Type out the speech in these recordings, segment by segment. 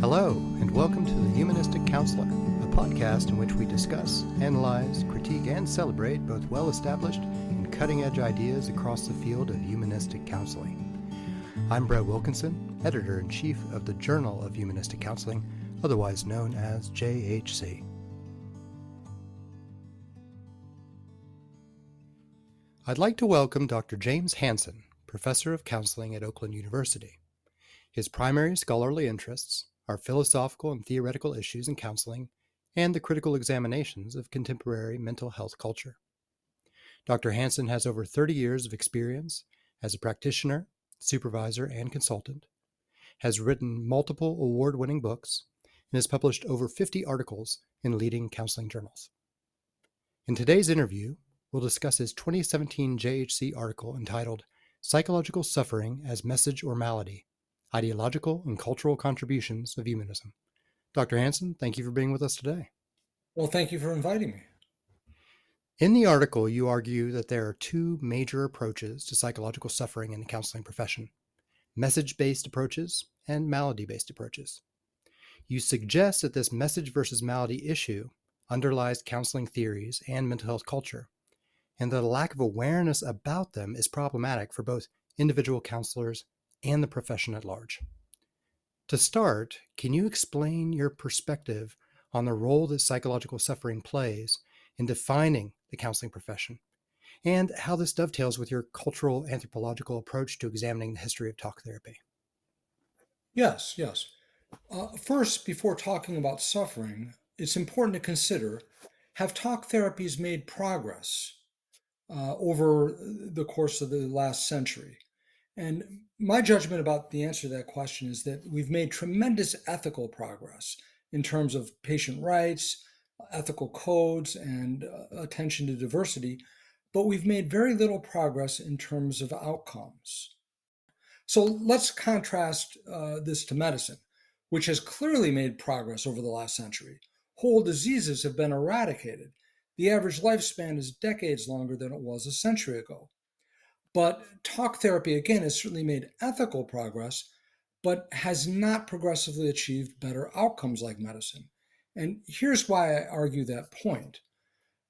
Hello, and welcome to the Humanistic Counseling, a podcast in which we discuss, analyze, critique, and celebrate both well-established and cutting-edge ideas across the field of humanistic counseling. I'm Brett Wilkinson, Editor-in-Chief of the Journal of Humanistic Counseling, otherwise known as JHC. I'd like to welcome Dr. James Hansen, Professor of Counseling at Oakland University. His primary scholarly interests are philosophical and theoretical issues in counseling and the critical examinations of contemporary mental health culture. Dr. Hansen has over 30 years of experience as a practitioner, supervisor, and consultant, has written multiple award-winning books, and has published over 50 articles in leading counseling journals. In today's interview, we'll discuss his 2017 JHC article entitled Psychological Suffering as Message or Malady, Ideological and Cultural Contributions of Humanism. Dr. Hansen, thank you for being with us today. Well, thank you for inviting me. In the article, you argue that there are two major approaches to psychological suffering in the counseling profession, message-based approaches and malady-based approaches. You suggest that this message versus malady issue underlies counseling theories and mental health culture, and that a lack of awareness about them is problematic for both individual counselors and the profession at large. To start, can you explain your perspective on the role that psychological suffering plays in defining the counseling profession, and how this dovetails with your cultural anthropological approach to examining the history of talk therapy? Yes. First, before talking about suffering, it's important to consider, have talk therapies made progress over the course of the last century? And my judgment about the answer to that question is that we've made tremendous ethical progress in terms of patient rights, ethical codes, and attention to diversity, but we've made very little progress in terms of outcomes. So let's contrast this to medicine, which has clearly made progress over the last century. Whole diseases have been eradicated. The average lifespan is decades longer than it was a century ago. But talk therapy, again, has certainly made ethical progress, but has not progressively achieved better outcomes like medicine. And here's why I argue that point.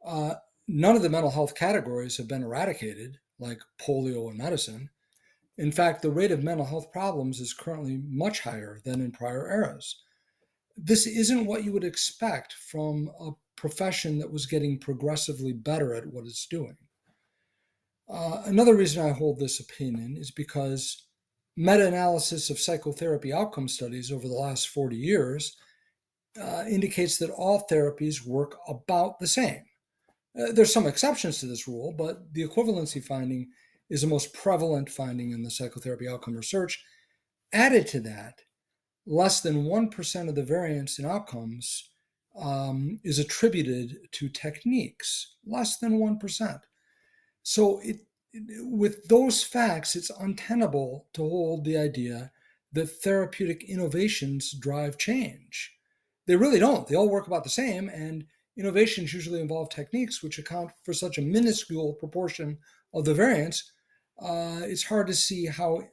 None of the mental health categories have been eradicated, like polio and medicine. In fact, the rate of mental health problems is currently much higher than in prior eras. This isn't what you would expect from a profession that was getting progressively better at what it's doing. Another reason I hold this opinion is because meta-analysis of psychotherapy outcome studies over the last 40 years indicates that all therapies work about the same. There's some exceptions to this rule, but the equivalency finding is the most prevalent finding in the psychotherapy outcome research. Added to that, less than 1% of the variance in outcomes is attributed to techniques, less than 1%. So with those facts, it's untenable to hold the idea that therapeutic innovations drive change. They really don't. They all work about the same, and innovations usually involve techniques which account for such a minuscule proportion of the variance. It's hard to see how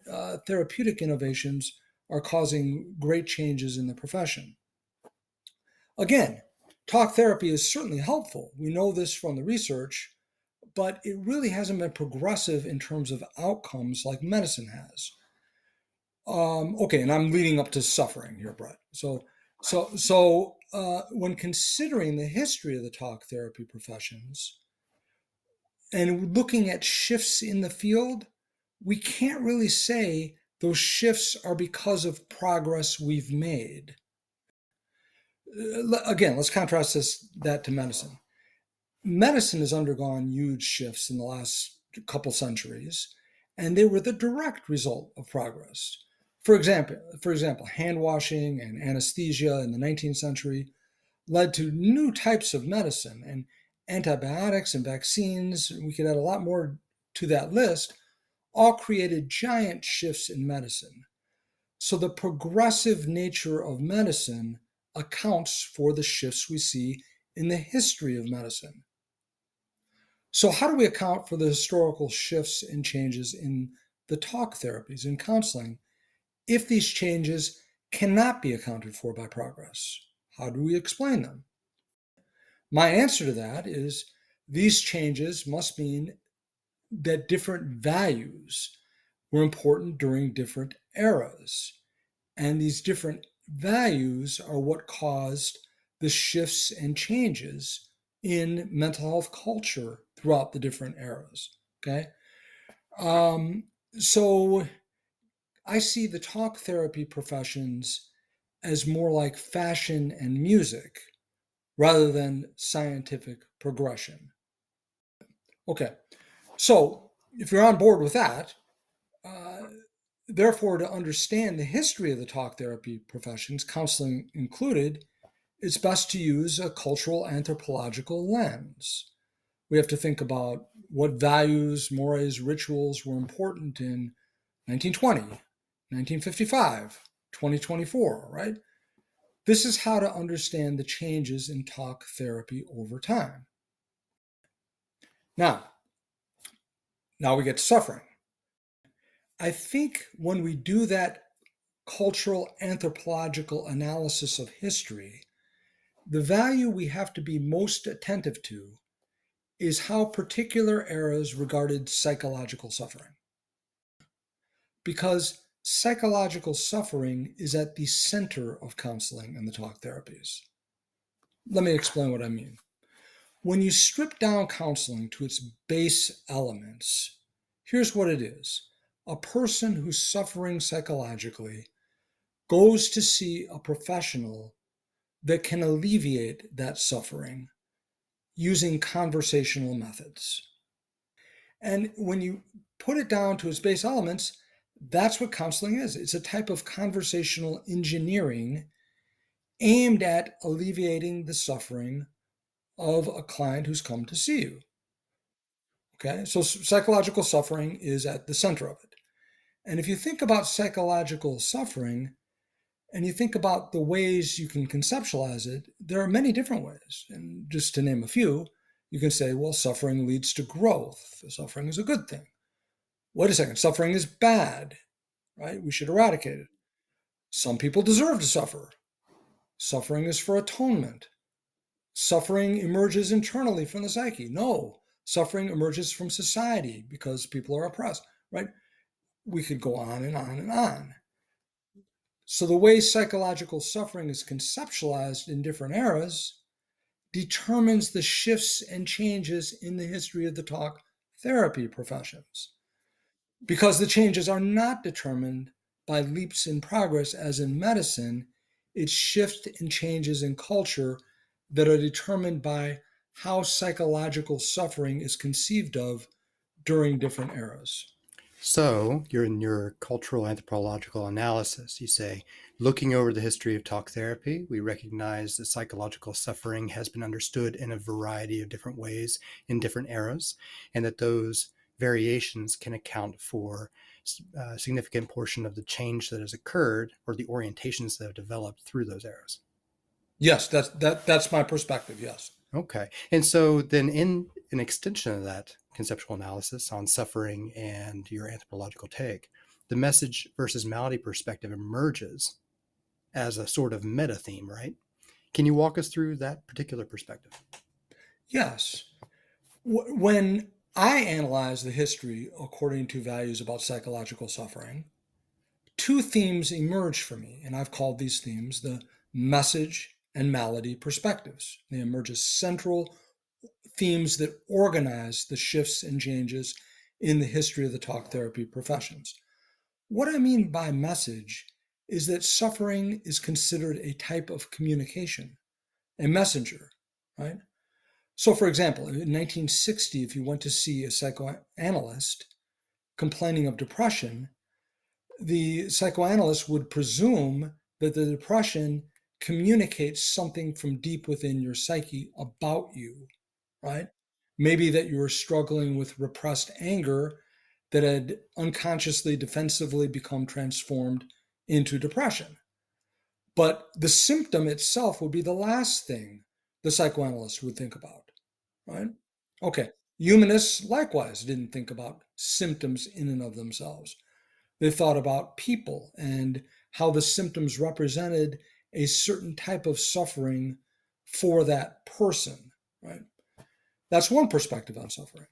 therapeutic innovations are causing great changes in the profession. Again, talk therapy is certainly helpful. We know this from the research, but it really hasn't been progressive in terms of outcomes like medicine has. Okay, and I'm leading up to suffering here, Brett. So when considering the history of the talk therapy professions and looking at shifts in the field, we can't really say those shifts are because of progress we've made. Again, let's contrast that to medicine. Medicine has undergone huge shifts in the last couple centuries, and they were the direct result of progress. For example, hand washing and anesthesia in the 19th century led to new types of medicine, and antibiotics and vaccines, we could add a lot more to that list, all created giant shifts in medicine. So the progressive nature of medicine accounts for the shifts we see in the history of medicine. So how do we account for the historical shifts and changes in the talk therapies in counseling if these changes cannot be accounted for by progress. How do we explain them? My answer to that is these changes must mean that different values were important during different eras. And these different values are what caused the shifts and changes in mental health culture throughout the different eras. Okay. Um, so I see the talk therapy professions as more like fashion and music rather than scientific progression. Okay. So if you're on board with that, uh, therefore, to understand the history of the talk therapy professions, counseling included, it's best to use a cultural anthropological lens. We have to think about what values, mores, rituals were important in 1920, 1955, 2024, right? This is how to understand the changes in talk therapy over time. Now, now we get to suffering. I think when we do that cultural anthropological analysis of history, the value we have to be most attentive to is how particular eras regarded psychological suffering. Because psychological suffering is at the center of counseling and the talk therapies. Let me explain what I mean. When you strip down counseling to its base elements, here's what it is: a person who's suffering psychologically goes to see a professional that can alleviate that suffering using conversational methods. And when you put it down to its base elements, that's what counseling is. It's a type of conversational engineering aimed at alleviating the suffering of a client who's come to see you. Okay, so psychological suffering is at the center of it. And if you think about psychological suffering and you think about the ways you can conceptualize it, there are many different ways. And just to name a few, you can say, well, suffering leads to growth. Suffering is a good thing. Wait a second, suffering is bad, right? We should eradicate it. Some people deserve to suffer. Suffering is for atonement. Suffering emerges internally from the psyche. No, suffering emerges from society because people are oppressed, right? We could go on and on and on. So the way psychological suffering is conceptualized in different eras determines the shifts and changes in the history of the talk therapy professions. Because the changes are not determined by leaps in progress as in medicine, it's shifts and changes in culture that are determined by how psychological suffering is conceived of during different eras. So, you're in your cultural anthropological analysis. You say, looking over the history of talk therapy, we recognize that psychological suffering has been understood in a variety of different ways in different eras, and that those variations can account for a significant portion of the change that has occurred or the orientations that have developed through those eras. Yes, that's my perspective. Yes. Okay. And so then in an extension of that conceptual analysis on suffering and your anthropological take, the message versus malady perspective emerges as a sort of meta theme, right? Can you walk us through that particular perspective? Yes. When I analyze the history according to values about psychological suffering, two themes emerge for me, and I've called these themes the message and malady perspectives. They emerge as central themes that organize the shifts and changes in the history of the talk therapy professions. What I mean by message is that suffering is considered a type of communication, a messenger, right? So, for example, in 1960, if you went to see a psychoanalyst complaining of depression, the psychoanalyst would presume that the depression communicates something from deep within your psyche about you, right? Maybe that you were struggling with repressed anger that had unconsciously, defensively become transformed into depression. But the symptom itself would be the last thing the psychoanalyst would think about, right? Okay. Humanists likewise didn't think about symptoms in and of themselves. They thought about people and how the symptoms represented a certain type of suffering for that person, right? That's one perspective on suffering.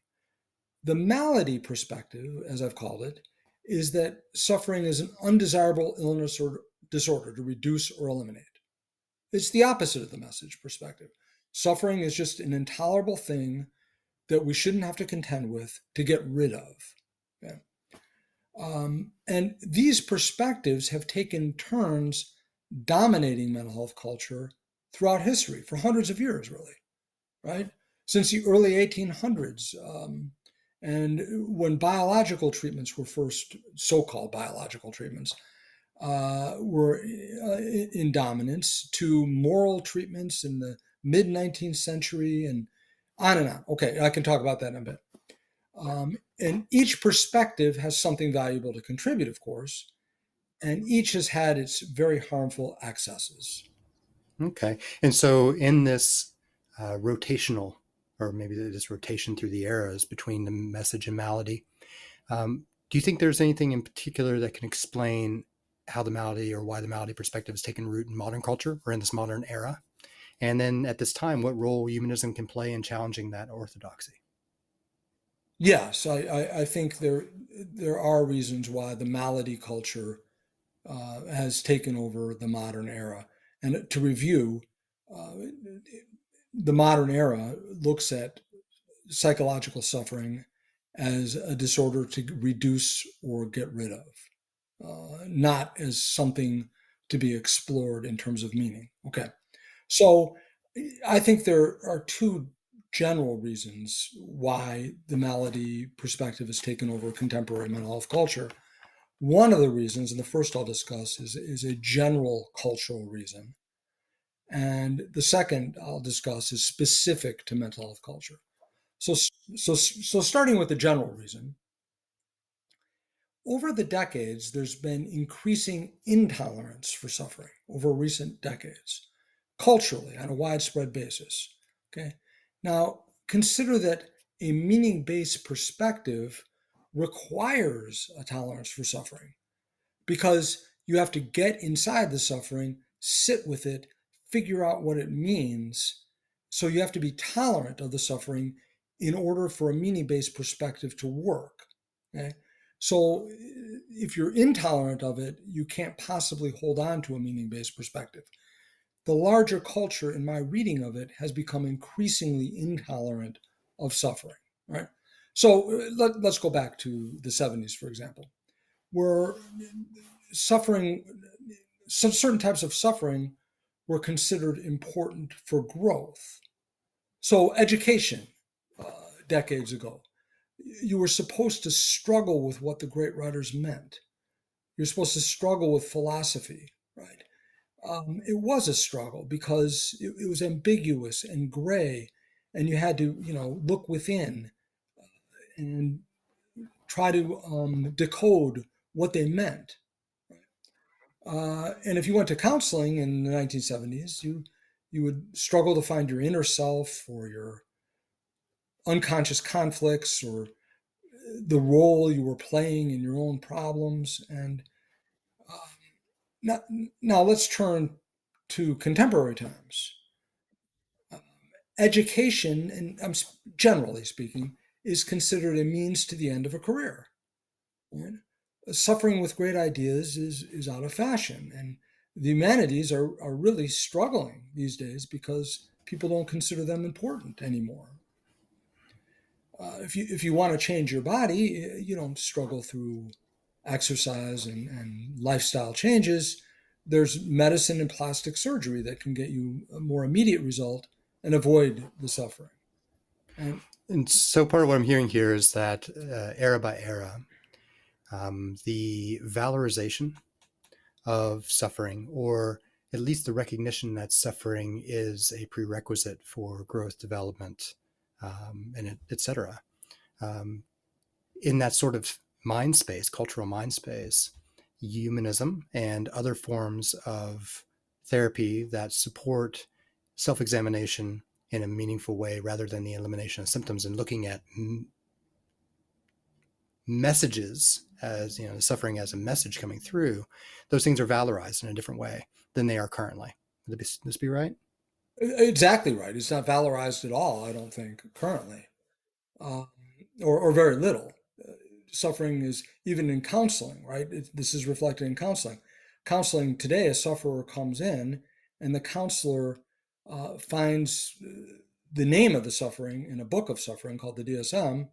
The malady perspective, as I've called it, is that suffering is an undesirable illness or disorder to reduce or eliminate. It's the opposite of the message perspective. Suffering is just an intolerable thing that we shouldn't have to contend with to get rid of. Okay? And these perspectives have taken turns dominating mental health culture throughout history for hundreds of years, really, right? Since the early 1800s. And when biological treatments were first, so called biological treatments, were in dominance, to moral treatments in the mid 19th century, and on and on. Okay, I can talk about that in a bit. And each perspective has something valuable to contribute, of course, and each has had its very harmful excesses. Okay. And so in this rotational, or maybe this rotation through the eras between the message and malady, do you think there's anything in particular that can explain how the malady or why the malady perspective has taken root in modern culture or in this modern era? And then at this time, what role humanism can play in challenging that orthodoxy? Yes, I think there are reasons why the malady culture has taken over the modern era. And to review, uh, the modern era looks at psychological suffering as a disorder to reduce or get rid of, not as something to be explored in terms of meaning. Okay. So I think there are two general reasons why the malady perspective has taken over contemporary mental health culture. One of the reasons, and the first I'll discuss, is a general cultural reason. And the second I'll discuss is specific to mental health culture. So, so starting with the general reason, over the decades, there's been increasing intolerance for suffering over recent decades, culturally on a widespread basis. Okay. Now, consider that a meaning based perspective requires a tolerance for suffering because you have to get inside the suffering, sit with it, figure out what it means. So you have to be tolerant of the suffering in order for a meaning based perspective to work. Okay. So if you're intolerant of it, you can't possibly hold on to a meaning based perspective. The larger culture, in my reading of it, has become increasingly intolerant of suffering. Right. So let's go back to the 70s, for example, where suffering, some certain types of suffering were considered important for growth. So, education, decades ago, you were supposed to struggle with what the great writers meant. You're supposed to struggle with philosophy, right? It was a struggle because it was ambiguous and gray, and you had to, look within and try to decode what they meant. And if you went to counseling in the 1970s, you would struggle to find your inner self or your unconscious conflicts or the role you were playing in your own problems. And uh, now, now let's turn to contemporary times. Education, and I'm generally speaking, is considered a means to the end of a career. Right? Suffering with great ideas is out of fashion, and the humanities are really struggling these days because people don't consider them important anymore. If you want to change your body, you don't struggle through exercise and lifestyle changes. There's medicine and plastic surgery that can get you a more immediate result and avoid the suffering. And And so part of what I'm hearing here is that era by era, the valorization of suffering, or at least the recognition that suffering is a prerequisite for growth, development, and et cetera. Um, in that sort of mind space, cultural mind space, humanism and other forms of therapy that support self examination in a meaningful way rather than the elimination of symptoms and looking at messages as the suffering as a message coming through, those things are valorized in a different way than they are currently. Would this be right? Exactly right. It's not valorized at all, I don't think, currently, um, or very little. Suffering is even in counseling, right? This is reflected in counseling. Counseling today, a sufferer comes in, and the counselor finds the name of the suffering in a book of suffering called the DSM,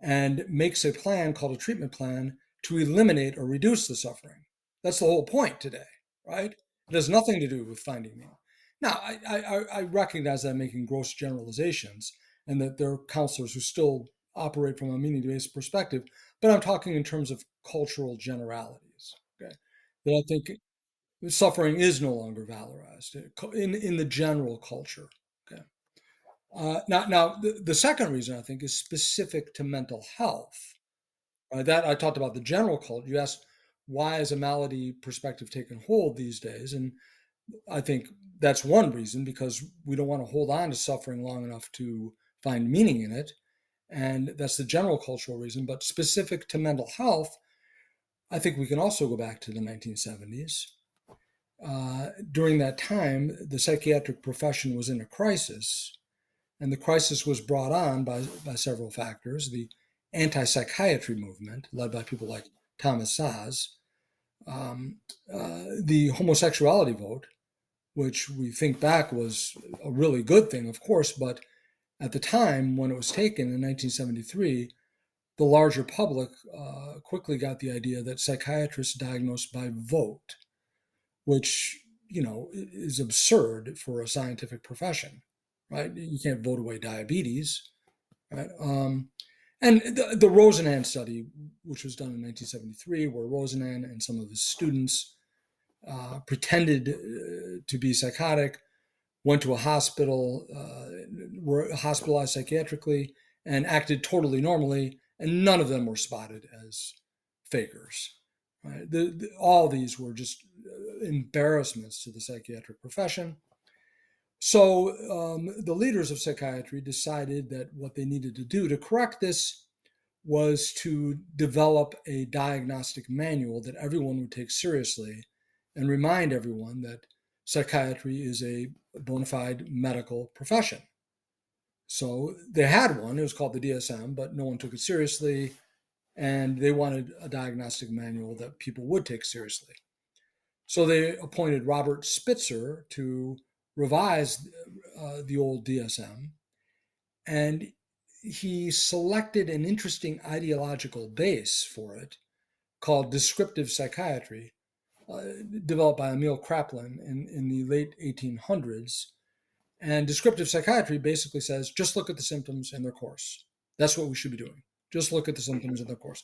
and makes a plan called a treatment plan to eliminate or reduce the suffering. That's the whole point today, right? It has nothing to do with finding meaning. Now, I recognize that I'm making gross generalizations and that there are counselors who still operate from a meaning based perspective, but I'm talking in terms of cultural generalities. Okay. That I think suffering is no longer valorized in the general culture. Okay. Now the second reason I think is specific to mental health. That I talked about the general culture. You asked why is a malady perspective taken hold these days, and I think that's one reason because we don't want to hold on to suffering long enough to find meaning in it, and that's the general cultural reason. But specific to mental health, I think we can also go back to the 1970s. During that time, the psychiatric profession was in a crisis, and the crisis was brought on by several factors. The anti psychiatry movement, led by people like Thomas Szasz, the homosexuality vote, which we think back was a really good thing, of course, but at the time when it was taken in 1973, the larger public quickly got the idea that psychiatrists diagnosed by vote, which is absurd for a scientific profession, right? You can't vote away diabetes, right? And the Rosenan study, which was done in 1973, where Rosenan and some of his students pretended to be psychotic, went to a hospital, were hospitalized psychiatrically, and acted totally normally, and none of them were spotted as fakers. Right? All these were just embarrassments to the psychiatric profession. So the leaders of psychiatry decided that what they needed to do to correct this was to develop a diagnostic manual that everyone would take seriously and remind everyone that psychiatry is a bona fide medical profession. So they had one, it was called the DSM, but no one took it seriously, and they wanted a diagnostic manual that people would take seriously. So they appointed Robert Spitzer to revise the old DSM, and he selected an interesting ideological base for it called descriptive psychiatry, uh, developed by Emil Kraepelin in the late 1800s. And descriptive psychiatry basically says just look at the symptoms and their course. That's what we should be doing. Just look at the symptoms and their course.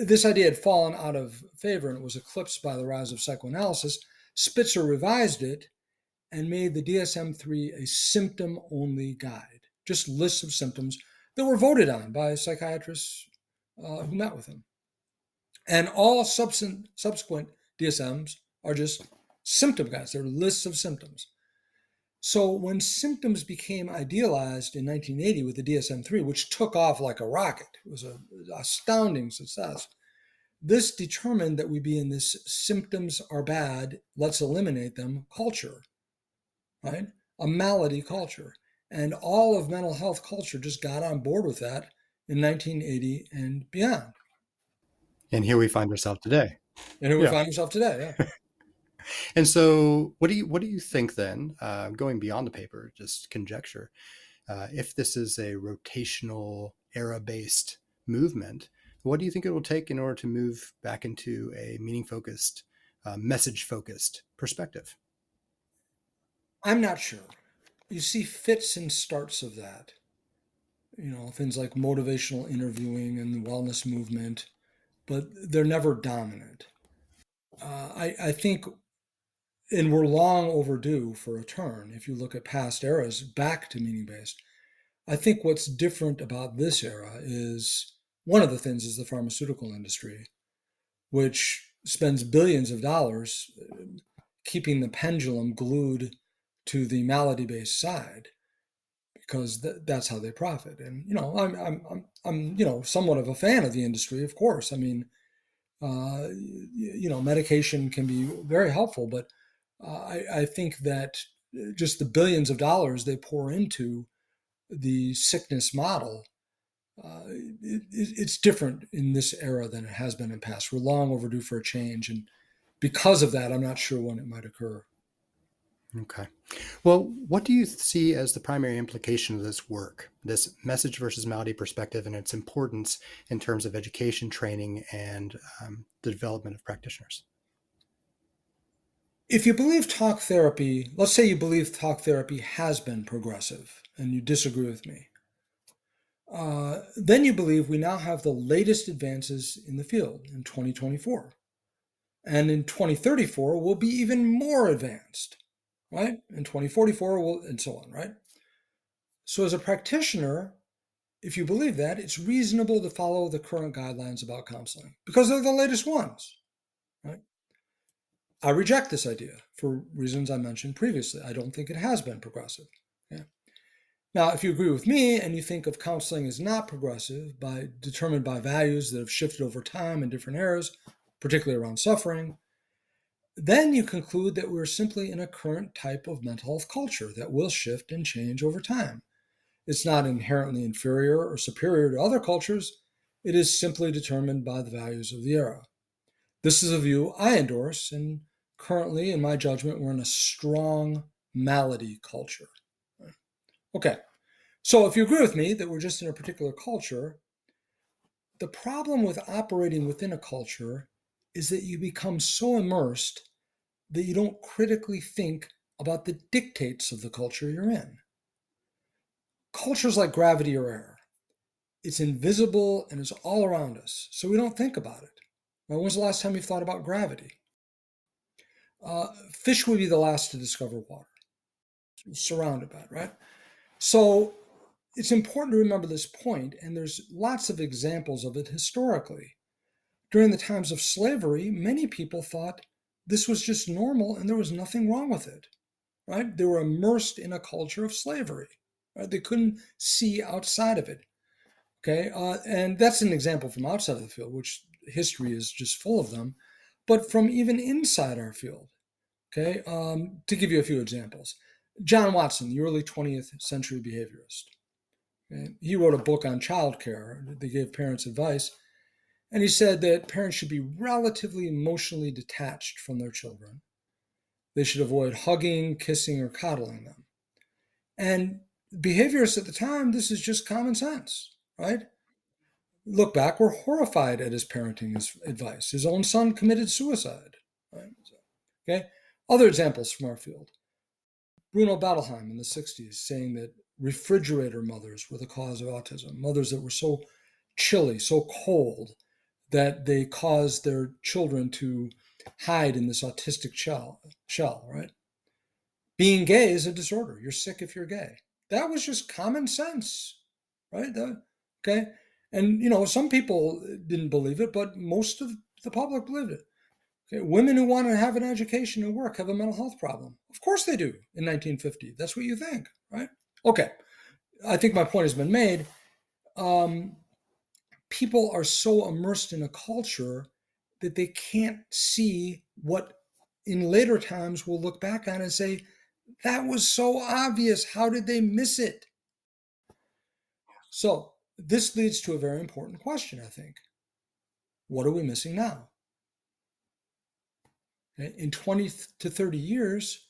This idea had fallen out of favor and it was eclipsed by the rise of psychoanalysis. Spitzer revised it and made the DSM 3 a symptom only guide, just lists of symptoms that were voted on by psychiatrists who met with him. And all subsequent DSMs are just symptom guides, they're lists of symptoms. So when symptoms became idealized in 1980 with the DSM 3, which took off like a rocket, it was an astounding success. This determined that we'd be in this symptoms are bad, let's eliminate them culture, right? A malady culture. And all of mental health culture just got on board with that in 1980 and beyond. And here we find ourselves today. And here we Yeah. find ourselves today. Yeah. And so, what do you think then? Going beyond the paper, just conjecture. If this is a rotational era-based movement, what do you think it will take in order to move back into a meaning-focused, message-focused perspective? I'm not sure. You see fits and starts of that. Things like motivational interviewing and the wellness movement, but they're never dominant. I think, and we're long overdue for a turn if you look at past eras back to meaning based. I think what's different about this era is one of the things is the pharmaceutical industry, which spends billions of dollars keeping the pendulum glued to the malady based side because that's how they profit. And I'm somewhat of a fan of the industry, of course. I mean, medication can be very helpful, but I think that just the billions of dollars they pour into the sickness model, it's different in this era than it has been in the past. We're long overdue for a change, and because of that, I'm not sure when it might occur. Okay. Well, what do you see as the primary implication of this work, this message versus malady perspective, and its importance in terms of education, training, and the development of practitioners? If you believe talk therapy, let's say you believe talk therapy has been progressive, and you disagree with me, then you believe we now have the latest advances in the field in 2024. And in 2034, we'll be even more advanced, right? In 2044, and so on, right? So, as a practitioner, if you believe that, it's reasonable to follow the current guidelines about counseling because they're the latest ones, right? I reject this idea for reasons I mentioned previously. I don't think it has been progressive. Okay? Now, if you agree with me and you think of counseling as not progressive, determined by values that have shifted over time in different eras, particularly around suffering, then you conclude that we're simply in a current type of mental health culture that will shift and change over time. It's not inherently inferior or superior to other cultures, it is simply determined by the values of the era. This is a view I endorse, and currently, in my judgment, we're in a strong malady culture. Okay, so if you agree with me that we're just in a particular culture, the problem with operating within a culture is that you become so immersed that you don't critically think about the dictates of the culture you're in. Culture's like gravity or air. It's invisible and it's all around us, so we don't think about it. Now, when's the last time you thought about gravity? Fish would be the last to discover water, surrounded by it, right? So it's important to remember this point, and there's lots of examples of it historically. During the times of slavery, many people thought this was just normal and there was nothing wrong with it, right? They were immersed in a culture of slavery, right? They couldn't see outside of it. Okay, and that's an example from outside of the field, which history is just full of them, but from even inside our field. Okay, to give you a few examples, John Watson, the early 20th century behaviorist, okay? He wrote a book on childcare. They gave parents advice, and he said that parents should be relatively emotionally detached from their children. They should avoid hugging, kissing, or coddling them. And behaviorists at the time, this is just common sense, right? Look back, we're horrified at his parenting advice. His own son committed suicide. Right? Okay. Other examples from our field. Bruno Bettelheim in the 60s saying that refrigerator mothers were the cause of autism, mothers that were so chilly, so cold, that they caused their children to hide in this autistic shell, right? Being gay is a disorder. You're sick if you're gay. That was just common sense, right? Okay. And, some people didn't believe it, but most of the public believed it. Okay. Women who want to have an education and work have a mental health problem. Of course they do in 1950. That's what you think, right? Okay. I think my point has been made. Um, People are so immersed in a culture that they can't see what in later times we'll look back on and say, that was so obvious. How did they miss it? So, this leads to a very important question, I think. What are we missing now? Okay, in 20 to 30 years,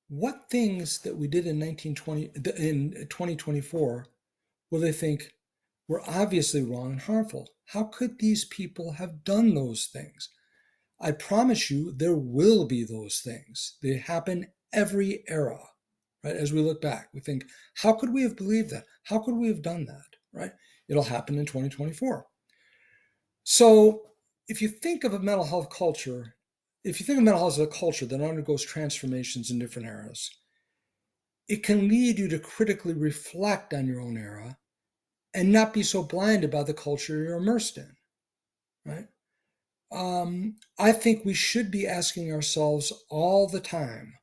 what things that we did in 1920 in 2024 will they think were obviously wrong and harmful? How could these people have done those things? I promise you there will be those things. They happen every era, right? As we look back, we think, how could we have believed that? How could we have done that, right? It'll happen in 2024. So if you think of a mental health culture, if you think of mental health as a culture that undergoes transformations in different eras, it can lead you to critically reflect on your own era and not be so blinded by the culture you're immersed in, right? I think we should be asking ourselves all the time,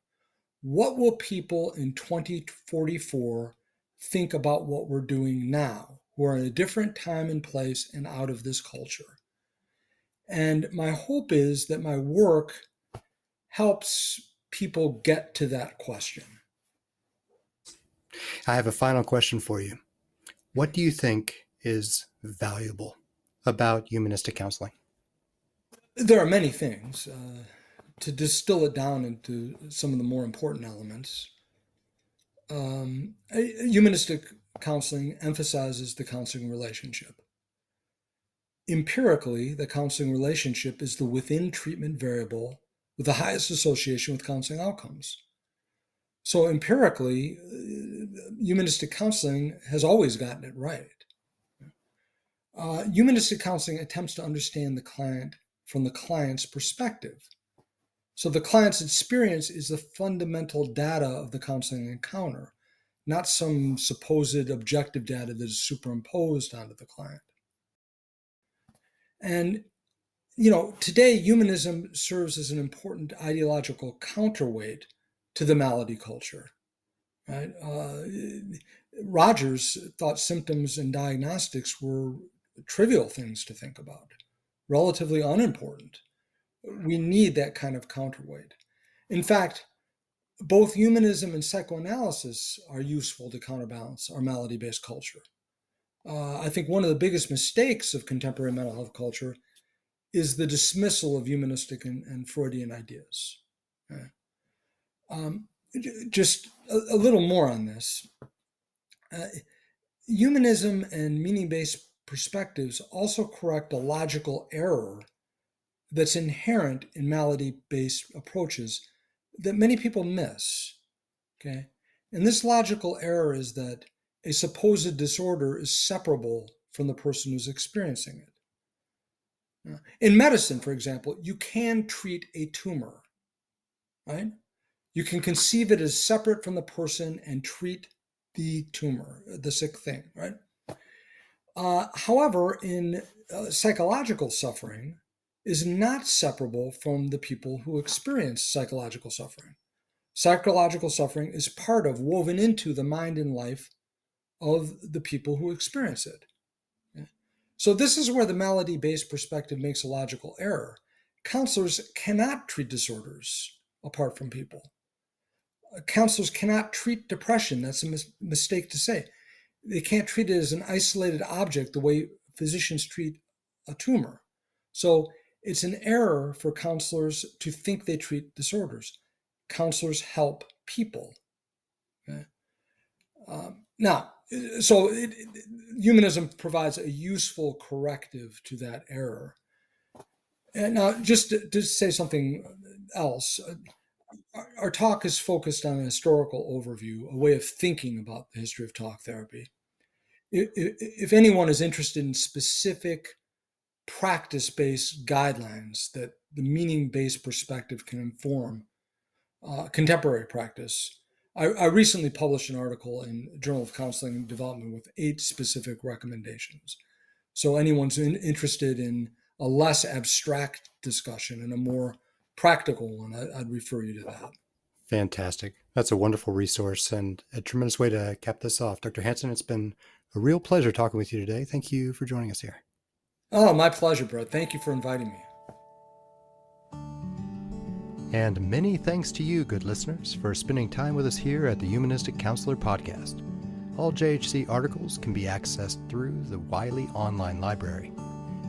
what will people in 2044 think about what we're doing now, who are in a different time and place and out of this culture. And my hope is that my work helps people get to that question. I have a final question for you. What do you think is valuable about humanistic counseling? There are many things. To distill it down into some of the more important elements, humanistic counseling emphasizes the counseling relationship. Empirically, the counseling relationship is the within treatment variable with the highest association with counseling outcomes. So, empirically, humanistic counseling has always gotten it right. Humanistic counseling attempts to understand the client from the client's perspective. So the client's experience is the fundamental data of the counseling encounter, not some supposed objective data that is superimposed onto the client. And, today humanism serves as an important ideological counterweight to the malady culture. Right? Rogers thought symptoms and diagnostics were trivial things to think about, relatively unimportant. We need that kind of counterweight. In fact, both humanism and psychoanalysis are useful to counterbalance our malady based culture. I think one of the biggest mistakes of contemporary mental health culture is the dismissal of humanistic and Freudian ideas. Um, just a little more on this. Humanism and meaning based perspectives also correct a logical error that's inherent in malady based approaches that many people miss. Okay. And this logical error is that a supposed disorder is separable from the person who's experiencing it. In medicine, for example, you can treat a tumor, right? You can conceive it as separate from the person and treat the tumor, the sick thing, right? However, in psychological suffering is not separable from the people who experience psychological suffering. Psychological suffering is part of, woven into the mind and life of the people who experience it. So this is where the malady-based perspective makes a logical error. Counselors cannot treat disorders apart from people. Counselors cannot treat depression. That's a mistake to say. They can't treat it as an isolated object the way physicians treat a tumor. So it's an error for counselors to think they treat disorders. Counselors help people. Okay? Now, humanism provides a useful corrective to that error. And now, just to say something else, our talk is focused on a historical overview, a way of thinking about the history of talk therapy. If anyone is interested in specific practice-based guidelines that the meaning-based perspective can inform contemporary practice, I recently published an article in Journal of Counseling and Development with 8 specific recommendations. So anyone's interested in a less abstract discussion and a more practical one, I'd refer you to that. Fantastic. That's a wonderful resource and a tremendous way to cap this off. Dr. Hansen, it's been a real pleasure talking with you today. Thank you for joining us here. Oh, my pleasure, Brett. Thank you for inviting me. And many thanks to you, good listeners, for spending time with us here at the Humanistic Counselor Podcast. All JHC articles can be accessed through the Wiley Online Library.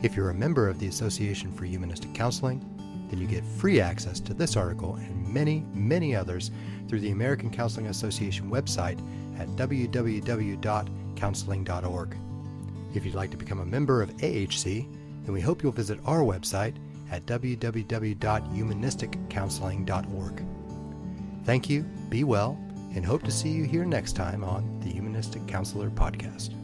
If you're a member of the Association for Humanistic Counseling, then you get free access to this article and many, many others through the American Counseling Association website at www.counseling.org. If you'd like to become a member of AHC, then we hope you'll visit our website at www.humanisticcounseling.org. Thank you, be well, and hope to see you here next time on the Humanistic Counselor Podcast.